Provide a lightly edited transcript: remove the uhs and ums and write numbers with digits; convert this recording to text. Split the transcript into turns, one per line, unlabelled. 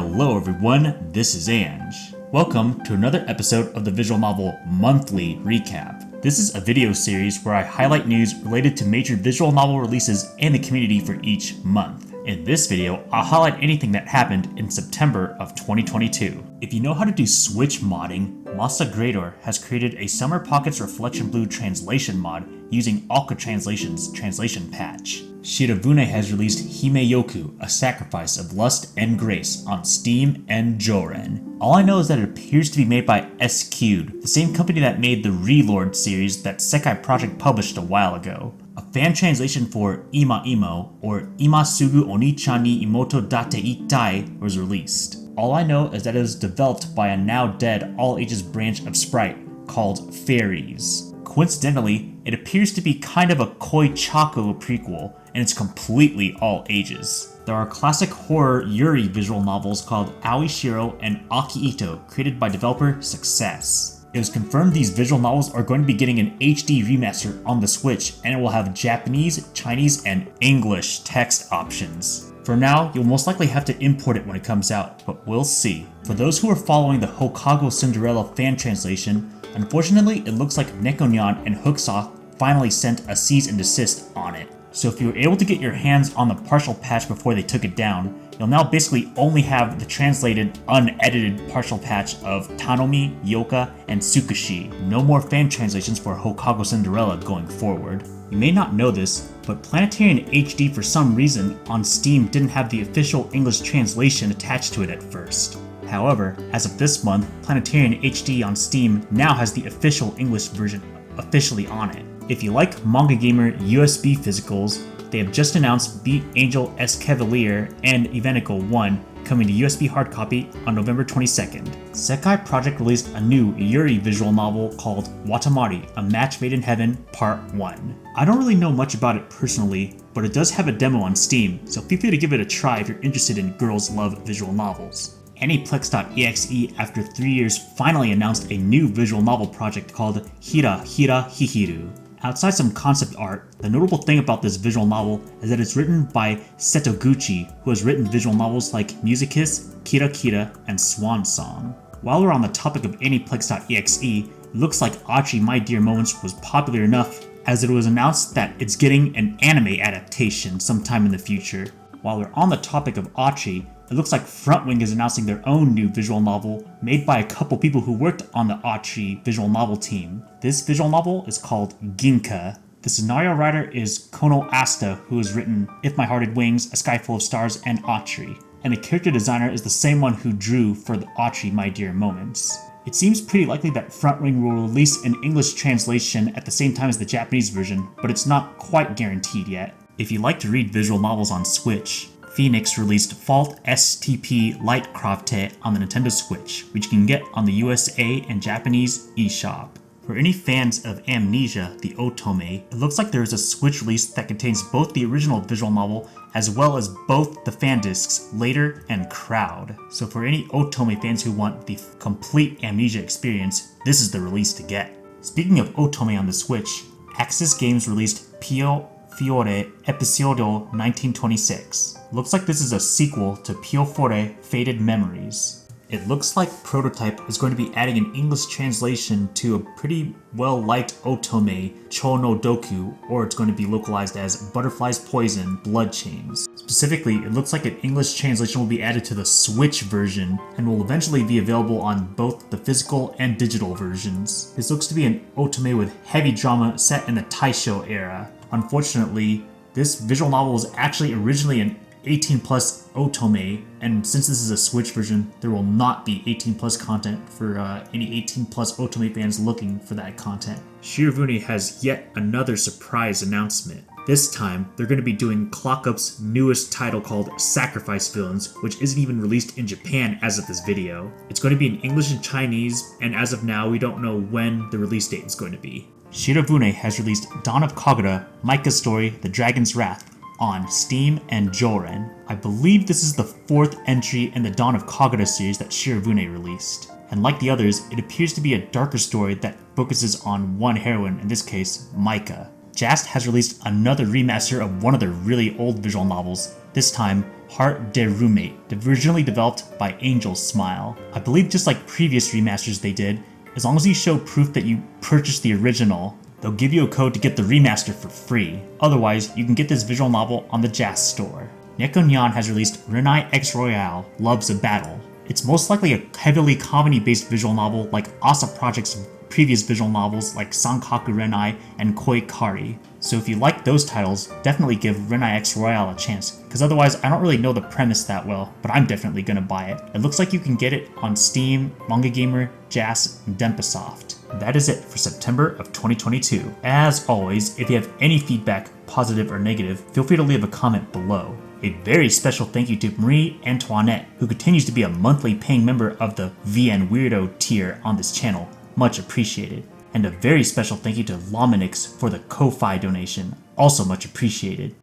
Hello everyone, this is Ange. Welcome to another episode of the Visual Novel Monthly Recap. This is a video series where I highlight news related to major visual novel releases and the community for each month. In this video, I'll highlight anything that happened in September of 2022. If you know how to do Switch modding, Masa Grador has created a Summer Pockets Reflection Blue translation mod using Alka Translations translation patch. Shiravune has released Himeyoku, A Sacrifice of Lust and Grace on Steam and Joren. All I know is that it appears to be made by SQ'd, the same company that made the Relord series that Sekai Project published a while ago. A fan translation for Ima Imo, or Imasugu Onichan ni Imoto Date Itai, was released. All I know is that it was developed by a now dead all-ages branch of Sprite called Fairies. Coincidentally, it appears to be kind of a Koirowa prequel, and it's completely all ages. There are classic horror Yuri visual novels called Aoi Shiro and Aki Ito, created by developer Success. It was confirmed these visual novels are going to be getting an HD remaster on the Switch, and it will have Japanese, Chinese, and English text options. For now, you'll most likely have to import it when it comes out, but we'll see. For those who are following the Hokago Cinderella fan translation, unfortunately it looks like Nekonyan and Hooksoft finally sent a cease and desist on it. So if you were able to get your hands on the partial patch before they took it down, you'll now basically only have the translated, unedited partial patch of Tanomi, Yoka, and Tsukushi. No more fan translations for Hokago Cinderella going forward. You may not know this, but Planetarian HD for some reason on Steam didn't have the official English translation attached to it at first. However, as of this month, Planetarian HD on Steam now has the official English version officially on it. If you like Manga Gamer USB physicals, they have just announced Beat Angel S Cavalier and Evenical 1 coming to USB hard copy on November 22nd. Sekai Project released a new Yuri visual novel called Watamari, A Match Made in Heaven Part 1. I don't really know much about it personally, but it does have a demo on Steam, so feel free to give it a try if you're interested in girls love visual novels. ANIPLEX.EXE, after 3 years, finally announced a new visual novel project called Hira Hira Hihiru. Outside some concept art, the notable thing about this visual novel is that it's written by Setoguchi, who has written visual novels like Musicus, Kira Kira, and Swan Song. While we're on the topic of ANIPLEX.EXE, it looks like ATRI My Dear Moments was popular enough as it was announced that it's getting an anime adaptation sometime in the future. While we're on the topic of ATRI, it looks like Frontwing is announcing their own new visual novel made by a couple people who worked on the ATRI visual novel team. This visual novel is called Ginka. The scenario writer is Kono Asta, who has written If My Heart Had Wings, A Sky Full of Stars, and ATRI. And the character designer is the same one who drew for the ATRI My Dear Moments. It seems pretty likely that Frontwing will release an English translation at the same time as the Japanese version, but it's not quite guaranteed yet. If you like to read visual novels on Switch, Phoenix released Fault STP Light Crafte on the Nintendo Switch, which you can get on the USA and Japanese eShop. For any fans of Amnesia, the Otome, it looks like there is a Switch release that contains both the original visual novel as well as both the fan discs, Later and Crowd. So for any Otome fans who want the complete Amnesia experience, this is the release to get. Speaking of Otome on the Switch, Axis Games released Pio Fiore Episodio 1926. Looks like this is a sequel to Pio Fiore Faded Memories. It looks like Prototype is going to be adding an English translation to a pretty well-liked Otome, Cho no Doku, or it's going to be localized as Butterfly's Poison, Blood Chains. Specifically, it looks like an English translation will be added to the Switch version and will eventually be available on both the physical and digital versions. This looks to be an Otome with heavy drama set in the Taisho era. Unfortunately, this visual novel was actually originally an 18 plus Otome, and since this is a Switch version, there will not be 18 plus content for any 18 plus Otome fans looking for that content. Shiravune has yet another surprise announcement. This time, they're going to be doing ClockUp's newest title called Sacrifice Villains, which isn't even released in Japan as of this video. It's going to be in English and Chinese, and as of now, we don't know when the release date is going to be. Shiravune has released Dawn of Kagura, Micah's Story, The Dragon's Wrath on Steam and Joren. I believe this is the 4th entry in the Dawn of Kagura series that Shiravune released. And like the others, it appears to be a darker story that focuses on one heroine, in this case, Micah. Jast has released another remaster of one of their really old visual novels, this time Heart de Roommate, originally developed by Angel Smile. I believe just like previous remasters they did, as long as you show proof that you purchased the original, they'll give you a code to get the remaster for free. Otherwise, you can get this visual novel on the JAS store. Nekonyan has released Renai Royale Loves a Battle. It's most likely a heavily comedy-based visual novel like Asa Project's previous visual novels like Sankaku Renai and Koi Kari. So if you like those titles, definitely give Renai Royale a chance, because otherwise I don't really know the premise that well, but I'm definitely gonna buy it. It looks like you can get it on Steam, Manga Gamer, JAS, and Denpasoft. That is it for September of 2022. As always, if you have any feedback, positive or negative, feel free to leave a comment below. A very special thank you to Marie Antoinette, who continues to be a monthly paying member of the VN Weirdo tier on this channel. Much appreciated. And a very special thank you to Lominix for the Ko-Fi donation. Also much appreciated.